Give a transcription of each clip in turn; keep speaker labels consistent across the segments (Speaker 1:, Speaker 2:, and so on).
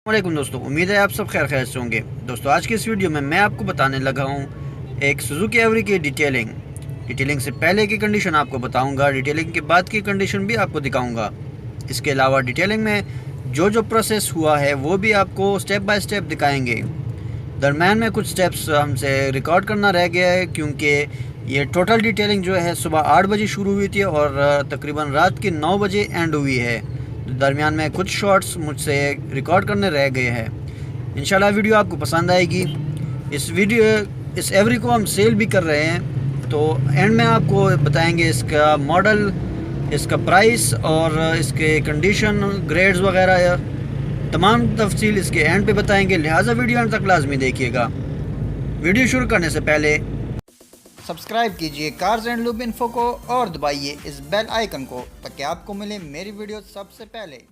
Speaker 1: वालेकुम दोस्तों, उम्मीद है आप सब खैर खैर से होंगे। दोस्तों आज की इस वीडियो में मैं आपको बताने लगा हूँ एक सुजुकी एवरी की डिटेलिंग से पहले की कंडीशन आपको बताऊँगा, डिटेलिंग के बाद की कंडीशन भी आपको दिखाऊँगा। इसके अलावा डिटेलिंग में जो प्रोसेस हुआ है वो भी आपको स्टेप बाय स्टेप दिखाएंगे। दरम्यान में कुछ स्टेप्स हमसे रिकॉर्ड करना रह गया है, क्योंकि ये टोटल डिटेलिंग जो है सुबह 8 बजे शुरू हुई थी और तकरीबन रात के 9 बजे एंड हुई है। दरमियान में कुछ शॉट्स मुझसे रिकॉर्ड करने रह गए हैं। इंशाल्लाह वीडियो आपको पसंद आएगी। इस एवरी को हम सेल भी कर रहे हैं, तो एंड में आपको बताएंगे इसका मॉडल, इसका प्राइस और इसके कंडीशन, ग्रेड्स वगैरह तमाम तफसील इसके एंड पे बताएंगे, लिहाजा वीडियो एंड तक लाजमी देखिएगा। वीडियो शुरू करने से पहले सब्सक्राइब कीजिए कार्स एंड लूब इन्फो को और दबाइए इस बेल आइकन को ताकि आपको मिले मेरी वीडियो सबसे पहले।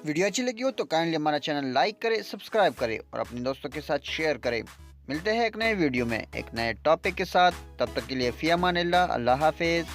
Speaker 1: वीडियो अच्छी लगी हो तो काइंडली हमारा चैनल लाइक करें, सब्सक्राइब करें और अपने दोस्तों के साथ शेयर करें। मिलते हैं एक नए वीडियो में एक नए टॉपिक के साथ। तब तक के लिए फ़ी अमान अल्लाह, अल्लाह हाफिज़।